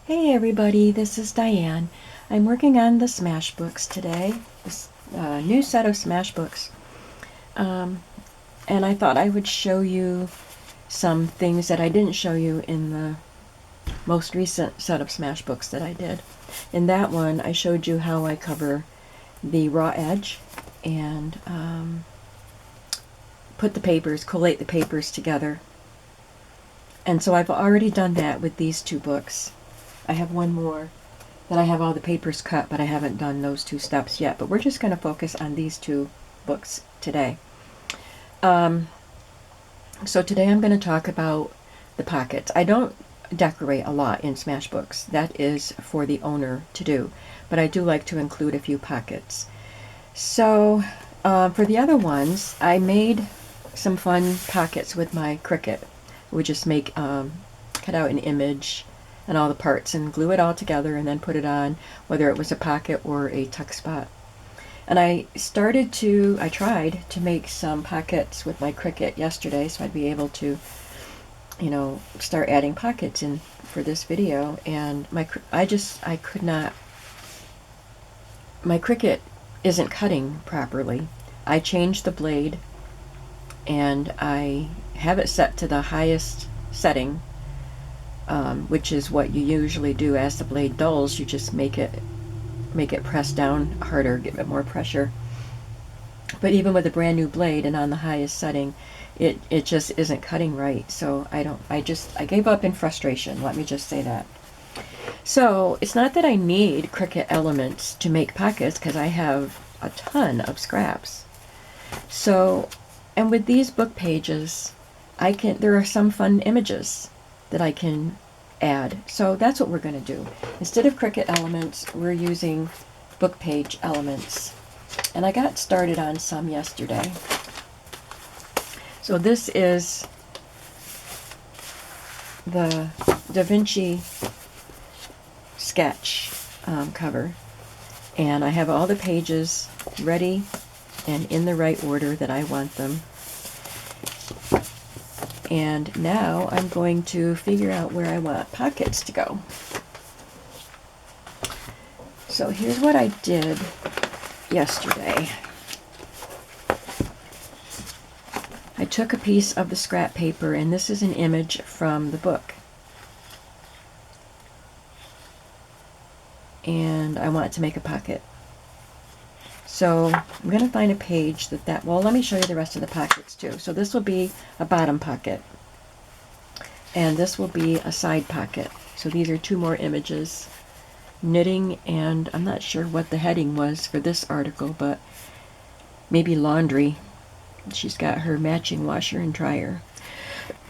Hey everybody, this is Diane. I'm working on the Smash Books today, this new set of Smash Books. And I thought I would show you some things that I didn't show you in the most recent set of Smash Books that I did. In that one, I showed you how I cover the raw edge and put the papers, collate the papers together. And so I've already done that with these two books. I have one more that I have all the papers cut, but I haven't done those two steps yet. But we're just going to focus on these two books today. So today I'm going to talk about the pockets. I don't decorate a lot in Smash Books. That is for the owner to do. But I do like to include a few pockets. So for the other ones, I made some fun pockets with my Cricut. We just cut out an image and all the parts and glue it all together and then put it on, whether it was a pocket or a tuck spot. And I tried to make some pockets with my Cricut yesterday, so I'd be able to, start adding pockets in for this video. And I could not, my Cricut isn't cutting properly. I changed the blade and I have it set to the highest setting, which is what you usually do. As the blade dulls, you just make it press down harder, give it more pressure. But even with a brand new blade and on the highest setting, it just isn't cutting right. So I gave up in frustration, let me just say that. So it's not that I need Cricut elements to make pockets, because I have a ton of scraps. So, and with these book pages, there are some fun images that I can add. So that's what we're going to do. Instead of Cricut elements, we're using book page elements. And I got started on some yesterday. So this is the Da Vinci sketch cover. And I have all the pages ready and in the right order that I want them. And now I'm going to figure out where I want pockets to go. So here's what I did yesterday. I took a piece of the scrap paper, and this is an image from the book. And I want to make a pocket. So I'm going to find a page well, let me show you the rest of the pockets too. So this will be a bottom pocket. And this will be a side pocket. So these are two more images. Knitting, and I'm not sure what the heading was for this article, but maybe laundry. She's got her matching washer and dryer.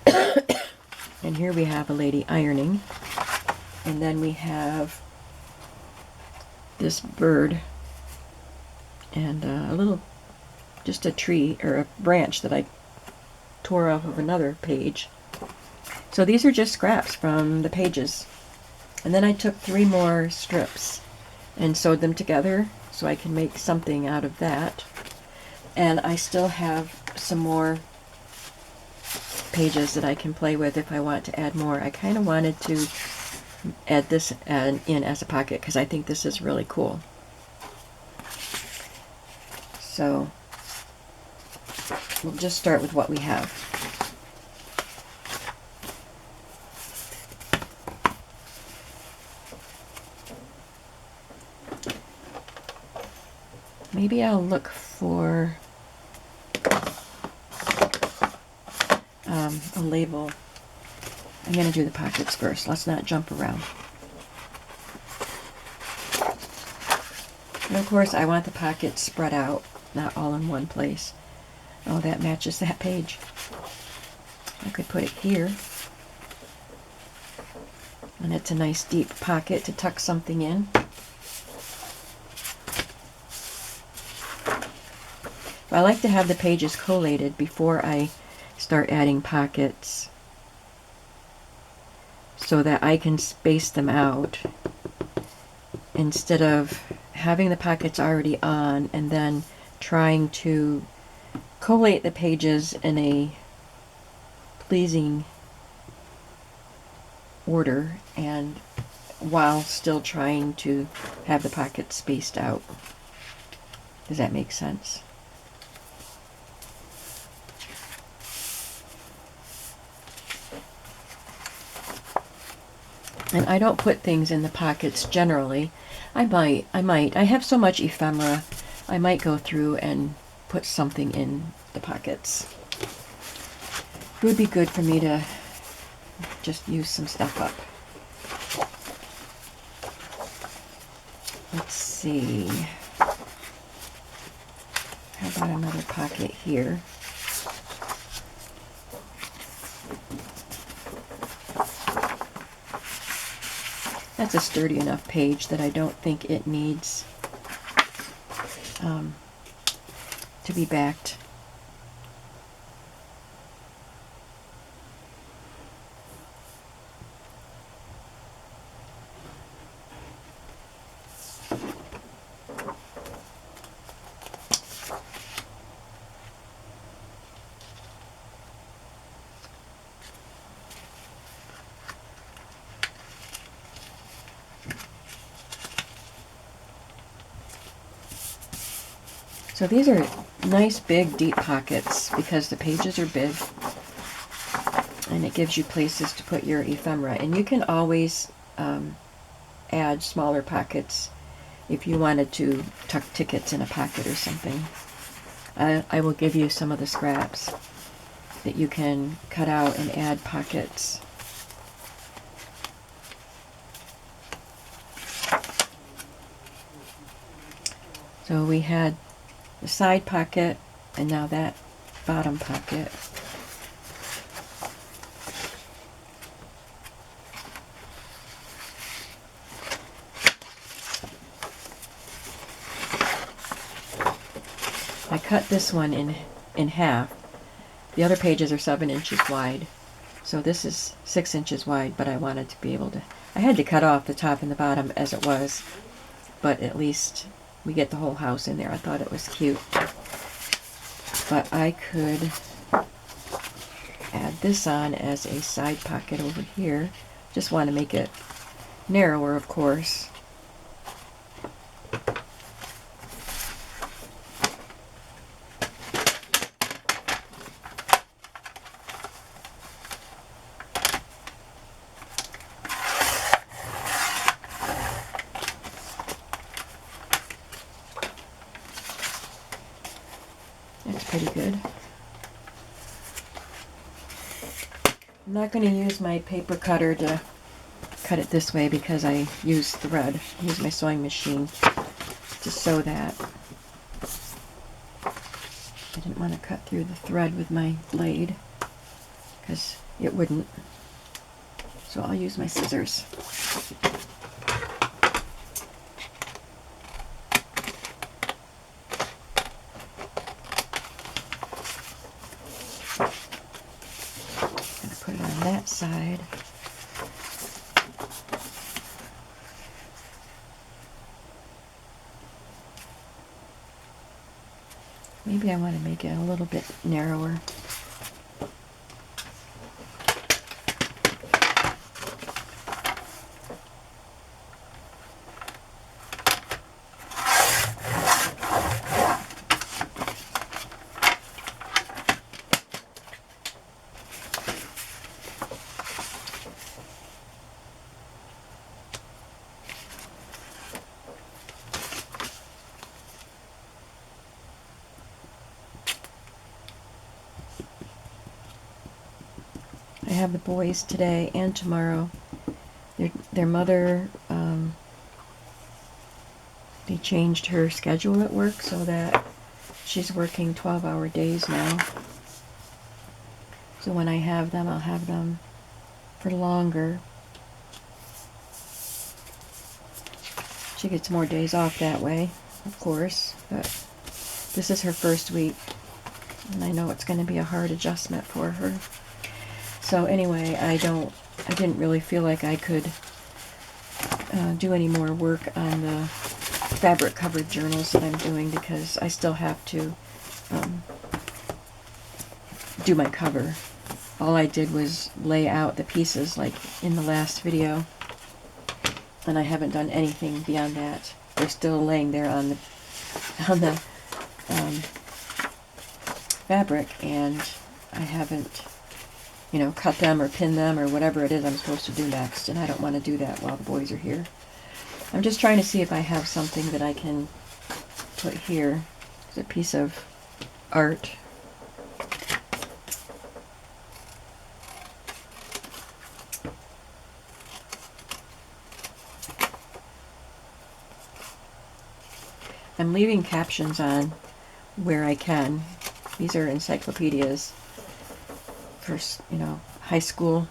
And here we have a lady ironing. And then we have this bird and just a tree or a branch that I tore off of another page. So these are just scraps from the pages. And then I took 3 more strips and sewed them together so I can make something out of that. And I still have some more pages that I can play with if I want to add more. I kind of wanted to add this in as a pocket because I think this is really cool. So we'll just start with what we have. Maybe I'll look for a label. I'm going to do the pockets first. Let's not jump around. And of course, I want the pockets spread out, not all in one place. Oh, that matches that page. I could put it here. And it's a nice deep pocket to tuck something in. I like to have the pages collated before I start adding pockets so that I can space them out instead of having the pockets already on and then trying to collate the pages in a pleasing order and while still trying to have the pockets spaced out. Does that make sense? And I don't put things in the pockets generally. I might. I have so much ephemera, I might go through and put something in the pockets. It would be good for me to just use some stuff up. Let's see. How about another pocket here? That's a sturdy enough page that I don't think it needs to be backed. So these are nice big deep pockets because the pages are big and it gives you places to put your ephemera. And you can always add smaller pockets if you wanted to tuck tickets in a pocket or something. I will give you some of the scraps that you can cut out and add pockets. So we had the side pocket and now that bottom pocket. I cut this one in half. The other pages are 7 inches wide. So this is 6 inches wide, but I wanted to be able to, I had to cut off the top and the bottom as it was, but at least we get the whole house in there. I thought it was cute. But I could add this on as a side pocket over here. Just want to make it narrower, of course. That's pretty good. I'm not going to use my paper cutter to cut it this way because I use thread. I use my sewing machine to sew that. I didn't want to cut through the thread with my blade because it wouldn't. So I'll use my scissors. Put it on that side. Maybe I want to make it a little bit narrower. I have the boys today and tomorrow. Their mother, they changed her schedule at work so that she's working 12-hour days now. So when I have them, I'll have them for longer. She gets more days off that way, of course, but this is her first week, and I know it's going to be a hard adjustment for her. So anyway, I didn't really feel like I could do any more work on the fabric covered journals that I'm doing because I still have to do my cover. All I did was lay out the pieces like in the last video. And I haven't done anything beyond that. They're still laying there on the fabric, and I haven't, you know, cut them or pin them or whatever it is I'm supposed to do next, and I don't want to do that while the boys are here. I'm just trying to see if I have something that I can put here. It's a piece of art. I'm leaving captions on where I can. These are encyclopedias for, you know, high school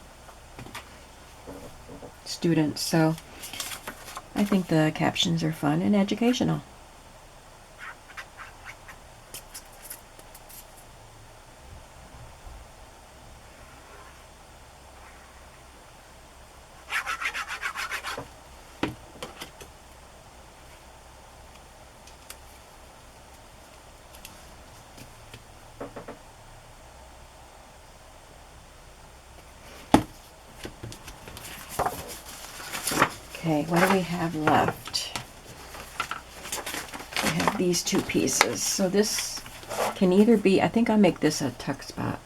students, so I think the captions are fun and educational. Okay, what do we have left? We have these two pieces. So this can either be, I think I'll make this a tuck spot.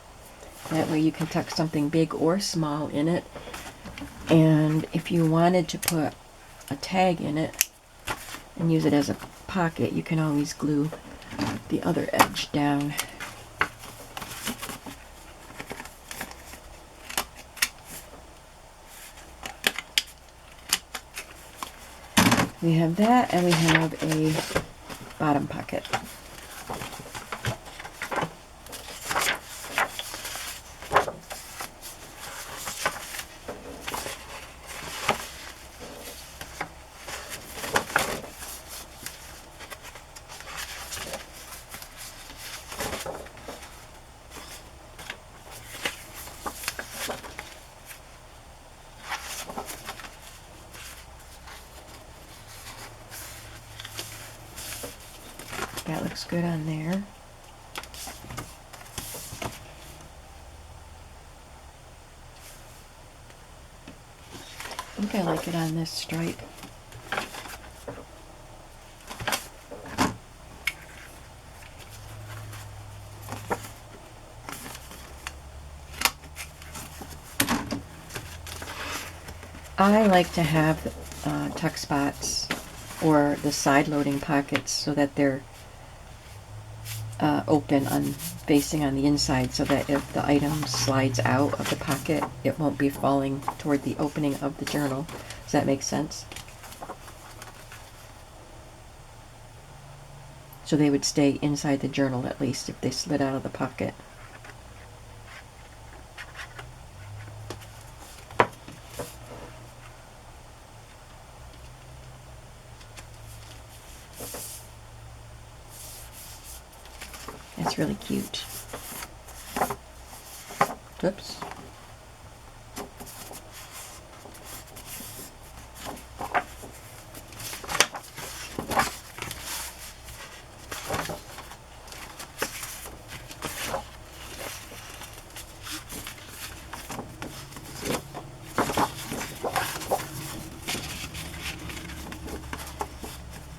That way you can tuck something big or small in it. And if you wanted to put a tag in it and use it as a pocket, you can always glue the other edge down. We have that, and we have a bottom pocket. That looks good on there. I think I like it on this stripe. I like to have tuck spots or the side loading pockets so that they're open on facing on the inside, so that if the item slides out of the pocket, it won't be falling toward the opening of the journal. Does that make sense? So they would stay inside the journal at least if they slid out of the pocket. That's really cute. Whoops.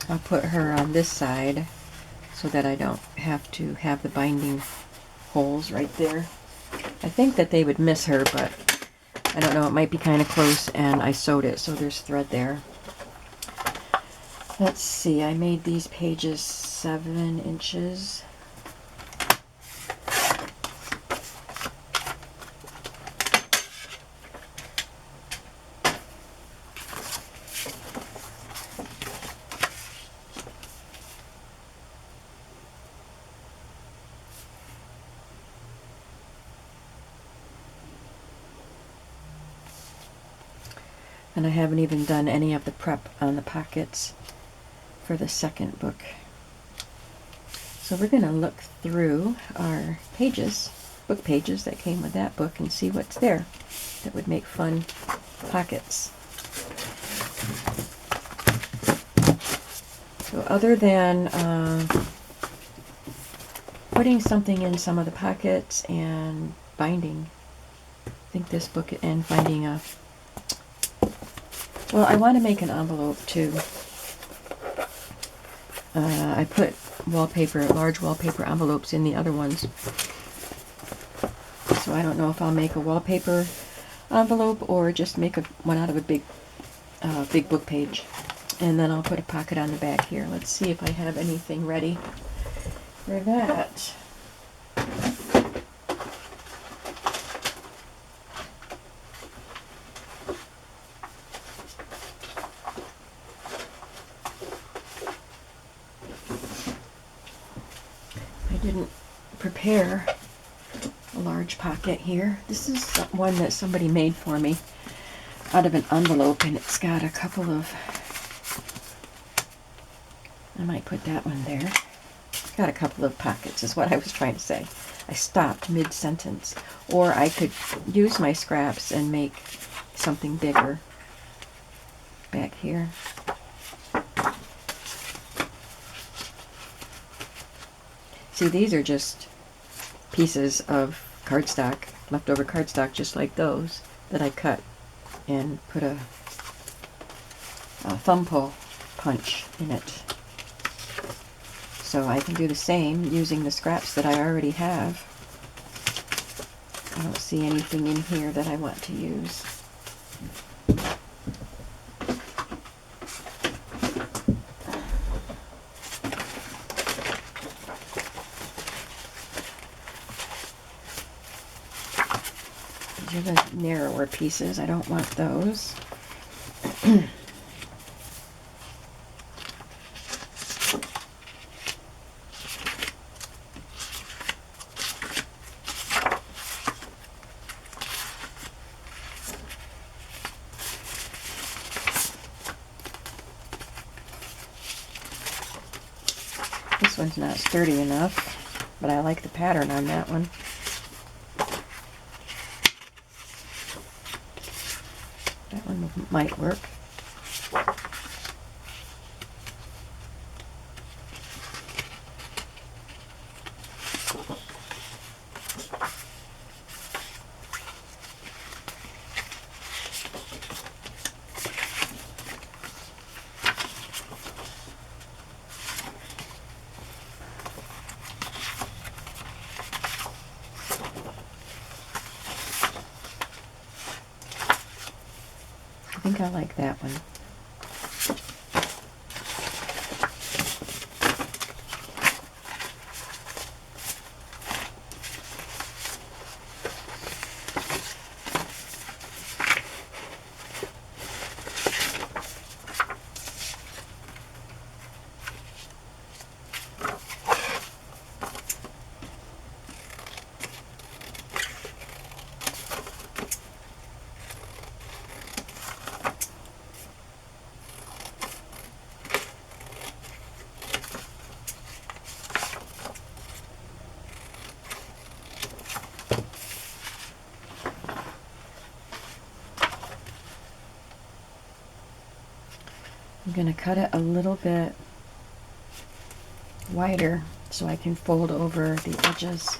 I'll put her on this side so that I don't have to have the binding holes right there. I think that they would miss her, but I don't know, it might be kind of close, and I sewed it so there's thread there. Let's see, I made these pages 7 inches. And I haven't even done any of the prep on the pockets for the second book. So we're going to look through our pages, book pages that came with that book, and see what's there that would make fun pockets. So other than putting something in some of the pockets and binding, I think this book, and finding a Well, I want to make an envelope too. I put large wallpaper envelopes in the other ones. So I don't know if I'll make a wallpaper envelope or just make one out of a big book page. And then I'll put a pocket on the back here. Let's see if I have anything ready for that. I didn't prepare a large pocket here. This is one that somebody made for me out of an envelope, and it's got a couple of, I might put that one there. It's got a couple of pockets is what I was trying to say. I stopped mid-sentence. Or I could use my scraps and make something bigger back here. See, these are just pieces of cardstock, leftover cardstock, just like those that I cut and put a thumb pull punch in it. So I can do the same using the scraps that I already have. I don't see anything in here that I want to use. These are the narrower pieces. I don't want those. This one's not sturdy enough, but I like the pattern on that one. That one might work. I think I like that one. I'm going to cut it a little bit wider so I can fold over the edges.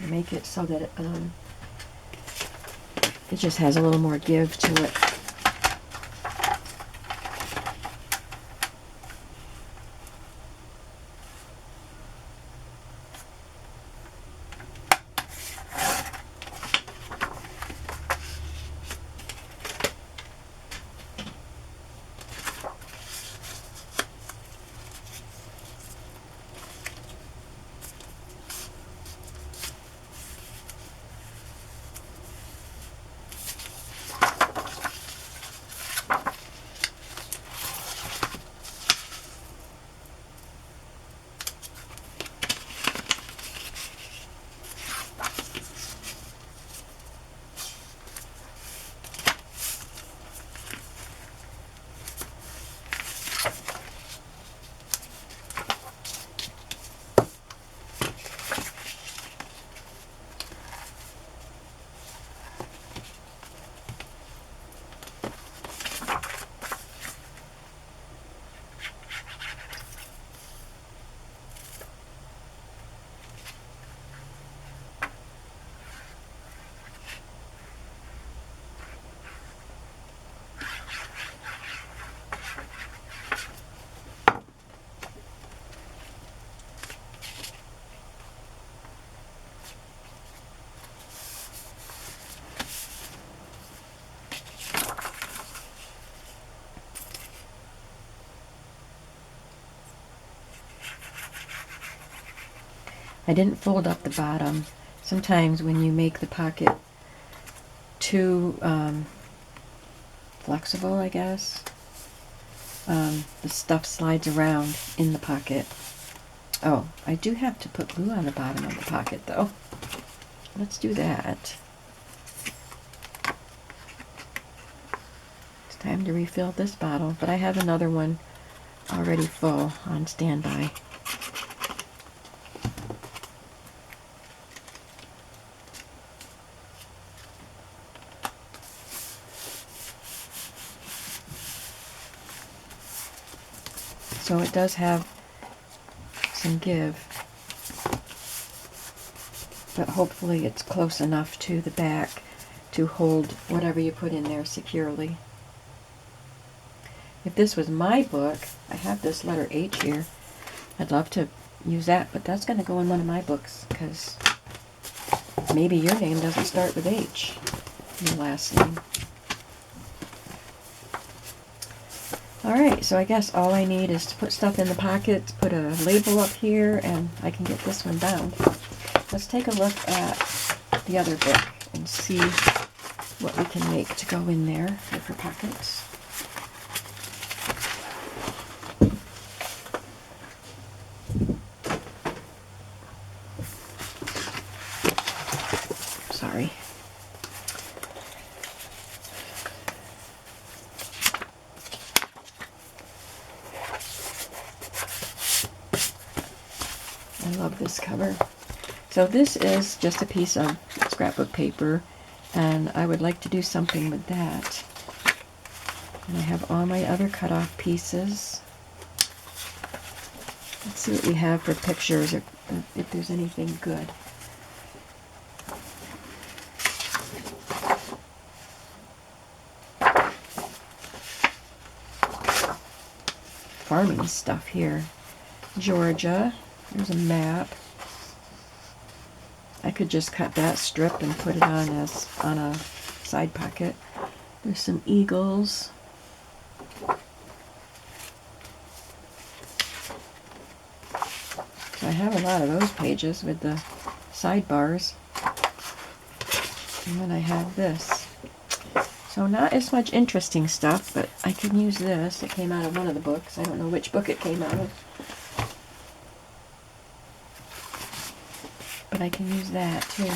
Make it so that it just has a little more give to it. I didn't fold up the bottom. Sometimes when you make the pocket too flexible, I guess, the stuff slides around in the pocket. Oh, I do have to put glue on the bottom of the pocket though. Let's do that. It's time to refill this bottle, but I have another one already full on standby. So it does have some give, but hopefully it's close enough to the back to hold whatever you put in there securely. If this was my book, I have this letter H here. I'd love to use that, but that's going to go in one of my books because maybe your name doesn't start with H, your last name. Alright, so I guess all I need is to put stuff in the pockets, put a label up here, and I can get this one bound. Let's take a look at the other book and see what we can make to go in there for pockets. Sorry. I love this cover. So this is just a piece of scrapbook paper, and I would like to do something with that. And I have all my other cut off pieces. Let's see what we have for pictures, if there's anything good. Farming stuff here. Georgia. There's a map. I could just cut that strip and put it on as on a side pocket. There's some eagles. So I have a lot of those pages with the sidebars. And then I have this. So not as much interesting stuff, but I can use this. It came out of one of the books. I don't know which book it came out of. But I can use that too.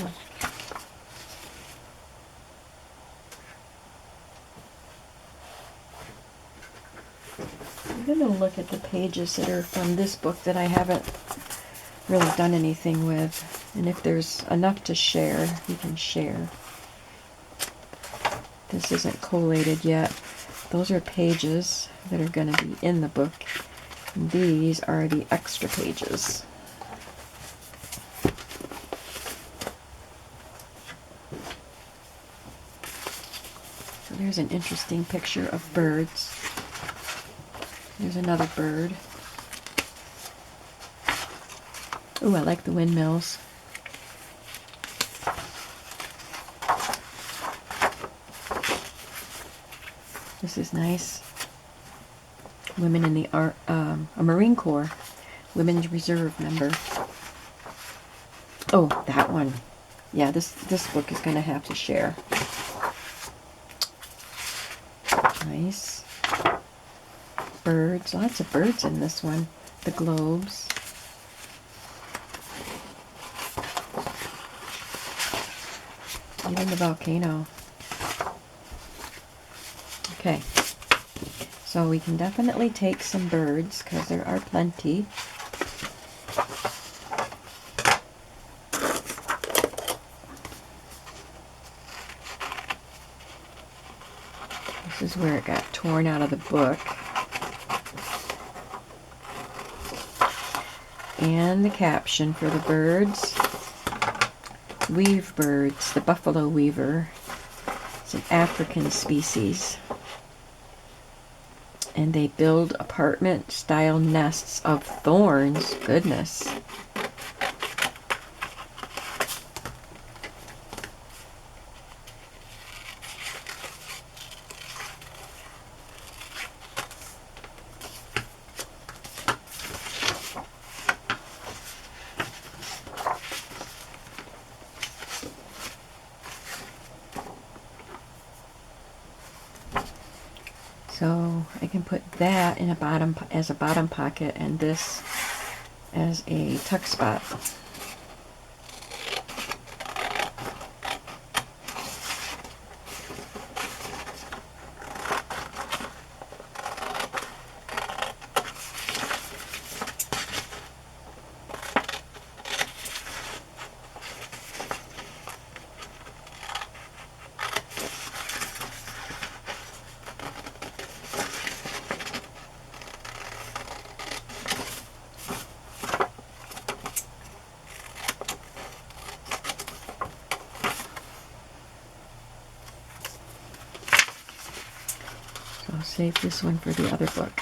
I'm going to look at the pages that are from this book that I haven't really done anything with. And if there's enough to share, you can share. This isn't collated yet. Those are pages that are going to be in the book. And these are the extra pages. So there's an interesting picture of birds. There's another bird. Ooh, I like the windmills. This is nice. Women in the a Marine Corps, Women's Reserve member. Oh, that one. Yeah, this book is going to have to share. Nice. Birds. Lots of birds in this one. The globes. Even the volcano. Okay. So we can definitely take some birds because there are plenty. This is where it got torn out of the book. And the caption for the birds. Weave birds, the buffalo weaver. It's an African species. And they build apartment-style nests of thorns. Goodness. So I can put that in as a bottom pocket and this as a tuck spot. So I'll save this one for the other book.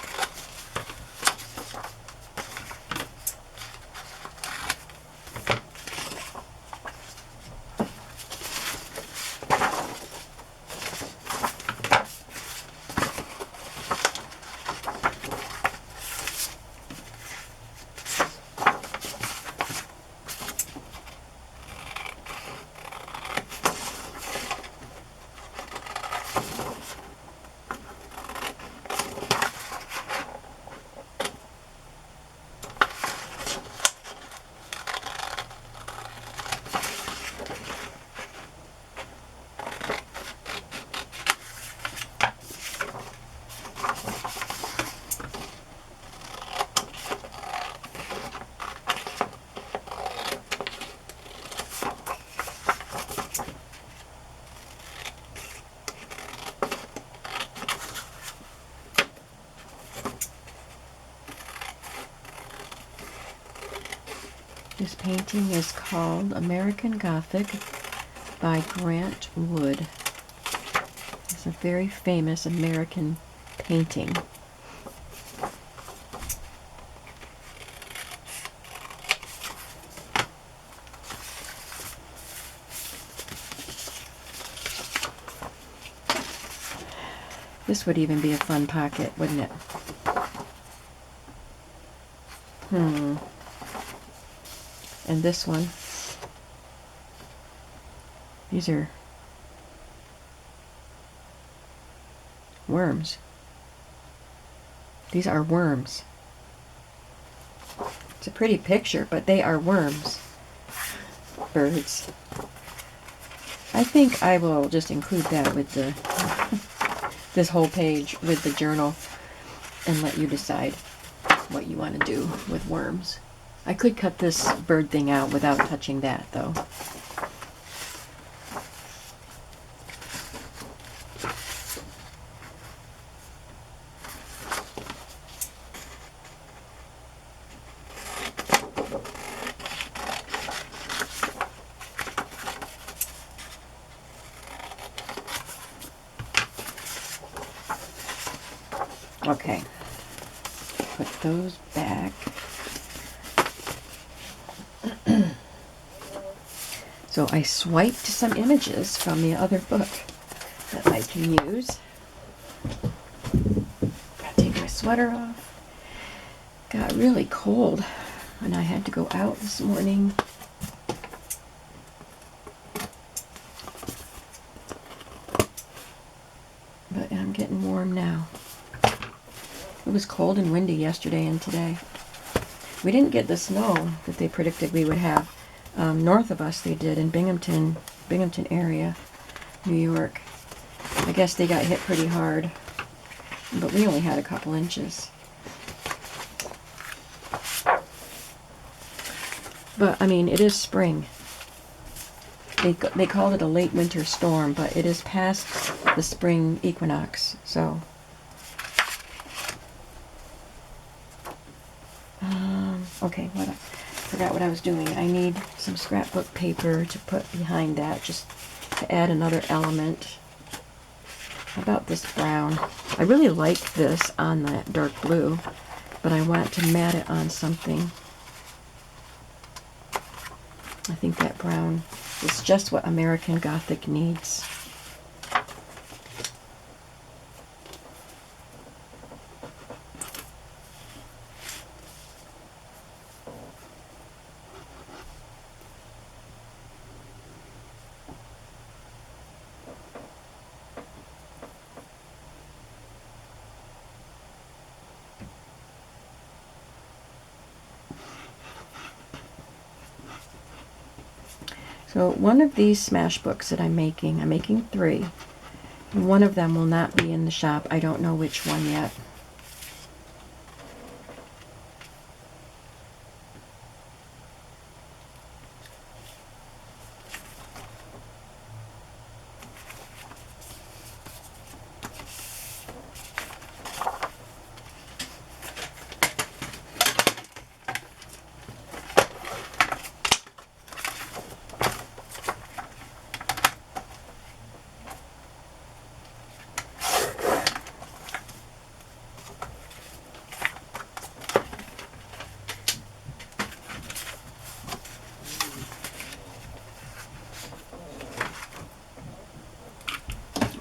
This painting is called American Gothic by Grant Wood. It's a very famous American painting. This would even be a fun pocket, wouldn't it? And this one. These are worms. These are worms. It's a pretty picture, but they are worms. Birds. I think I will just include that with the this whole page with the journal and let you decide what you want to do with worms. I could cut this bird thing out without touching that, though. Okay, put those back. So I swiped some images from the other book that I can use. Gotta take my sweater off. Got really cold and I had to go out this morning. But I'm getting warm now. It was cold and windy yesterday and today. We didn't get the snow that they predicted we would have. North of us they did in Binghamton area, New York. I guess they got hit pretty hard, but we only had a couple inches. But I mean, it is spring. They called it a late winter storm, but it is past the spring equinox, so. Okay, I forgot what I was doing. I need some scrapbook paper to put behind that, just to add another element. How about this brown? I really like this on that dark blue, but I want to mat it on something. I think that brown is just what American Gothic needs. So one of these smash books that I'm making 3. And one of them will not be in the shop. I don't know which one yet.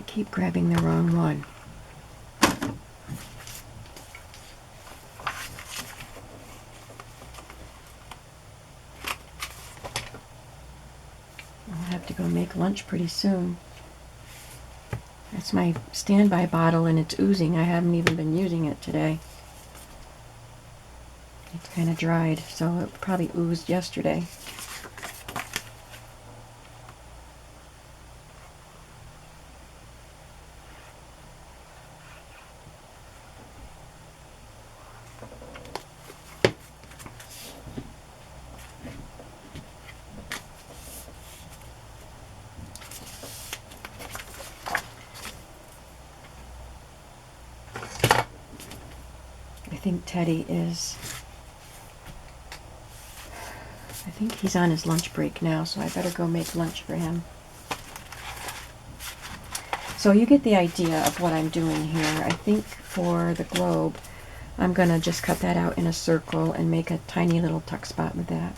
Keep grabbing the wrong one. I'll have to go make lunch pretty soon. That's my standby bottle and it's oozing. I haven't even been using it today. It's kind of dried, so it probably oozed yesterday. I think Teddy is, I think he's on his lunch break now, so I better go make lunch for him. So you get the idea of what I'm doing here. I think for the globe, I'm going to just cut that out in a circle and make a tiny little tuck spot with that.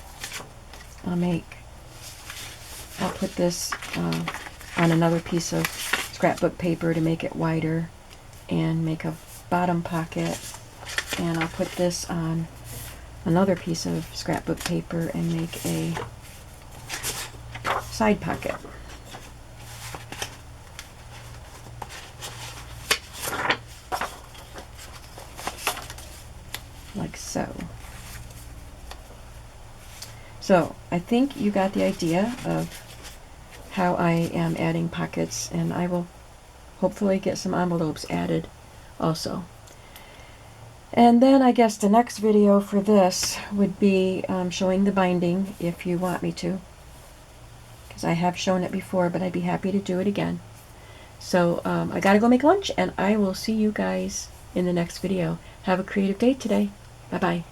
I'll put this on another piece of scrapbook paper to make it wider and make a bottom pocket. And I'll put this on another piece of scrapbook paper and make a side pocket. Like so. So I think you got the idea of how I am adding pockets, and I will hopefully get some envelopes added also. And then I guess the next video for this would be showing the binding, if you want me to, because I have shown it before, but I'd be happy to do it again. So I gotta go make lunch, and I will see you guys in the next video. Have a creative day today. Bye-bye.